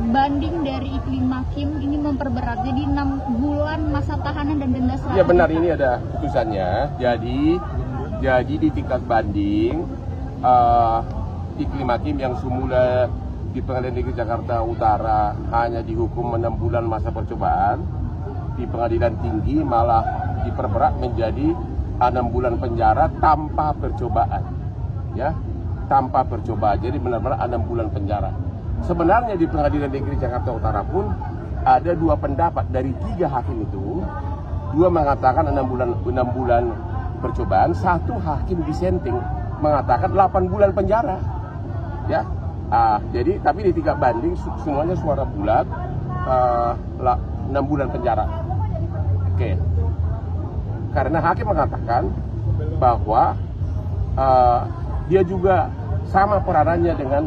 banding dari Iklim Hakim ini memperberat, jadi 6 bulan masa tahanan dan denda 100 Ya benar, ini ada putusannya. Jadi di tingkat banding Iklim Hakim yang semula di Pengadilan Negeri Jakarta Utara hanya dihukum 6 bulan masa percobaan, di Pengadilan Tinggi malah diperberat menjadi 6 bulan penjara tanpa percobaan, ya, tanpa percobaan. Jadi benar-benar 6 bulan penjara. Sebenarnya di Pengadilan Negeri Jakarta Utara pun ada 2 pendapat dari 3 hakim itu. 2 mengatakan 6 bulan percobaan, 1 hakim dissenting mengatakan 8 bulan penjara, ya. Jadi tapi di tingkat banding semuanya suara bulat, 6 bulan penjara. Oke. Karena hakim mengatakan bahwa dia juga sama peranannya dengan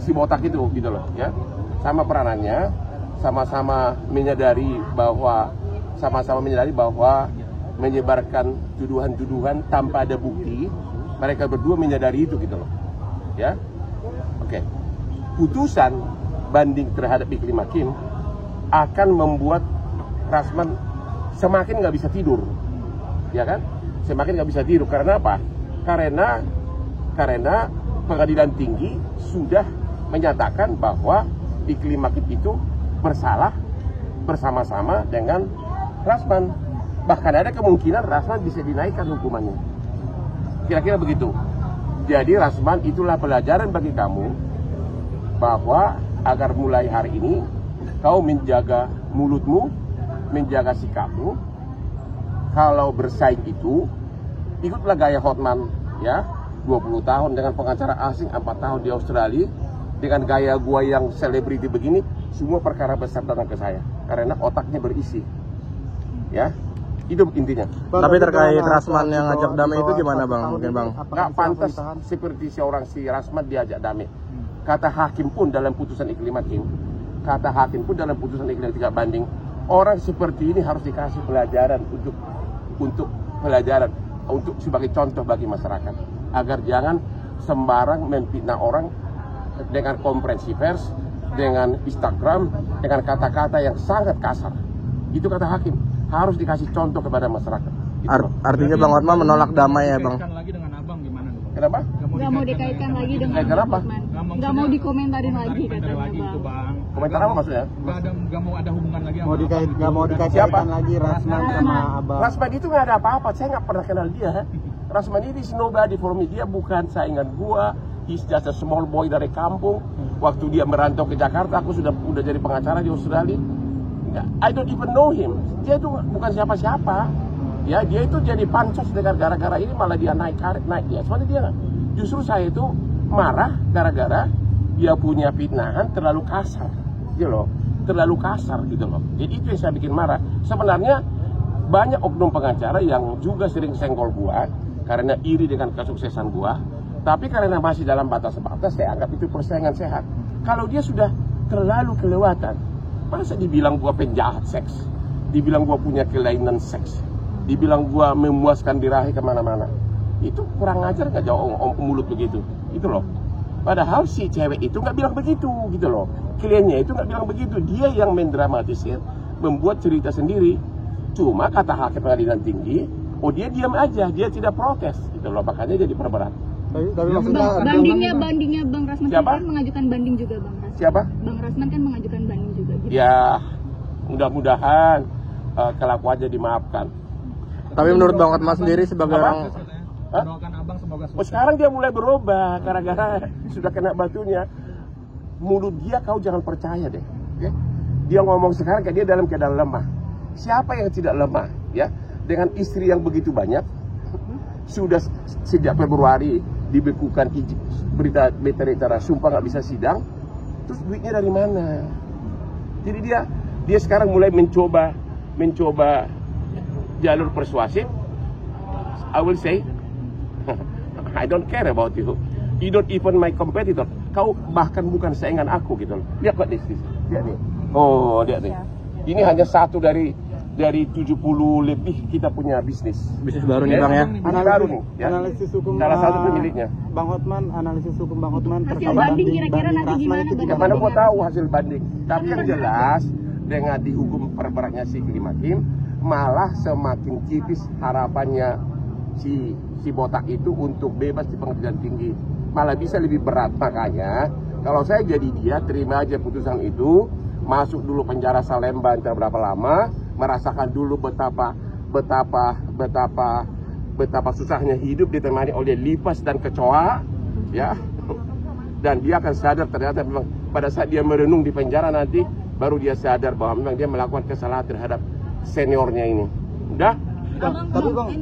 si botak itu, gitu loh, ya. Sama peranannya, sama-sama menyadari bahwa menyebarkan tuduhan-tuduhan tanpa ada bukti. Mereka berdua menyadari itu, gitu loh, ya. Oke. Putusan banding terhadap Iklim Hakim akan membuat Rasman semakin nggak bisa tidur, ya kan? Semakin nggak bisa tidur. Karena apa? Karena Pengadilan Tinggi sudah menyatakan bahwa Iklim Hakim itu bersalah bersama-sama dengan Rasman. Bahkan ada kemungkinan Rasman bisa dinaikkan hukumannya. Kira-kira begitu. Jadi Rasman, itulah pelajaran bagi kamu bahwa agar mulai hari ini kau menjaga mulutmu, menjaga sikapmu. Kalau bersaing itu, ikutlah gaya Hotman, ya, 20 tahun dengan pengacara asing, 4 tahun di Australia. Dengan gaya gua yang selebriti begini, semua perkara besar datang ke saya karena otaknya berisi, ya. Itu intinya. Tapi terkait Rasman yang ngajak damai itu gimana bang? Mungkin bang? Nggak pantas seperti seorang si Rasman diajak damai. Kata hakim pun dalam putusan Iklim Hakim, tidak banding, orang seperti ini harus dikasih pelajaran untuk sebagai contoh bagi masyarakat, agar jangan sembarang memfitnah orang dengan konferensi pers, dengan Instagram, dengan kata-kata yang sangat kasar. Itu kata hakim, harus dikasih contoh kepada masyarakat. Artinya Bang Hotman menolak damai ya Bang? Lagi dengan abang gimana? Kenapa? Nggak mau dikaitkan lagi dengan kenapa? Nggak mau dikomentarin lagi katanya Bang. Komentar apa maksudnya? Nggak mau ada hubungan lagi. Nggak mau dikaitkan lagi Rasman sama abang. Rasman itu nggak ada apa-apa, saya nggak pernah kenal dia. Rasman ini is nobody for me, dia bukan saingan gua. He's just a small boy dari kampung. Waktu dia merantau ke Jakarta, aku sudah jadi pengacara di Australia. I don't even know him. Dia itu bukan siapa-siapa. Ya, dia itu jadi pansos dengan gara-gara ini malah dia naik dia. Soalnya dia justru saya itu marah gara-gara dia punya fitnahan terlalu kasar, gitu loh. Terlalu kasar gitu loh. Jadi itu yang saya bikin marah. Sebenarnya banyak oknum pengacara yang juga sering senggol gua karena iri dengan kesuksesan gua. Tapi karena masih dalam batas-batas, saya anggap itu persaingan sehat. Kalau dia sudah terlalu kelewatan, masa dibilang gua penjahat seks, dibilang gua punya kelainan seks, dibilang gua memuaskan birahi kemana-mana, itu kurang ajar nggak jauh mulut begitu, itu loh. Padahal si cewek itu nggak bilang begitu, gitu loh. Kliennya itu nggak bilang begitu, dia yang mendramatisir, membuat cerita sendiri. Cuma kata hakim Pengadilan Tinggi, oh dia diam aja, dia tidak protes, gitu loh. Makanya jadi perberat. Bandingnya Bang Rasman kan mengajukan banding juga Bang Rasman. Siapa? Bang Rasman kan mengajukan banding juga. Gitu. Ya, mudah-mudahan kelakuannya dimaafkan. Tapi menurut Bang Hotman sendiri sebagai orang, sekarang dia mulai berubah gara-gara sudah kena batunya. Mulut dia kau jangan percaya deh. Okay? Dia ngomong sekarang kayak dia dalam keadaan lemah. Siapa yang tidak lemah? Ya, dengan istri yang begitu banyak, sudah sejak Februari dibekukan berita sumpah nggak bisa sidang, terus duitnya dari mana? Jadi dia sekarang mulai mencoba jalur persuasif. I will say, I don't care about you. You don't even my competitor. Kau bahkan bukan saingan aku gitu loh. Lihat kok lihat nih. Oh, lihat nih. Ini hanya satu dari dari 70 lebih kita punya bisnis baru nih Bang ya. Bisnis baru nih ya. Analisis hukum salah satu pemiliknya. Bang Hotman, analisis hukum Bang Hotman hasil banding kira-kira nanti gimana? Yang mana gua tahu hasil banding. Tapi yang jelas dengan dihukum perberatnya si Kelly Makim, malah semakin tipis harapannya si botak itu untuk bebas di pengadilan tinggi. Malah bisa lebih berat. Makanya kalau saya jadi dia, terima aja putusan itu, masuk dulu penjara Salemba entah berapa lama, merasakan dulu betapa susahnya hidup ditemani oleh lipas dan kecoa, ya. Dan dia akan sadar ternyata memang pada saat dia merenung di penjara nanti, baru dia sadar bahwa memang dia melakukan kesalahan terhadap seniornya ini. Udah? Tapi Bang,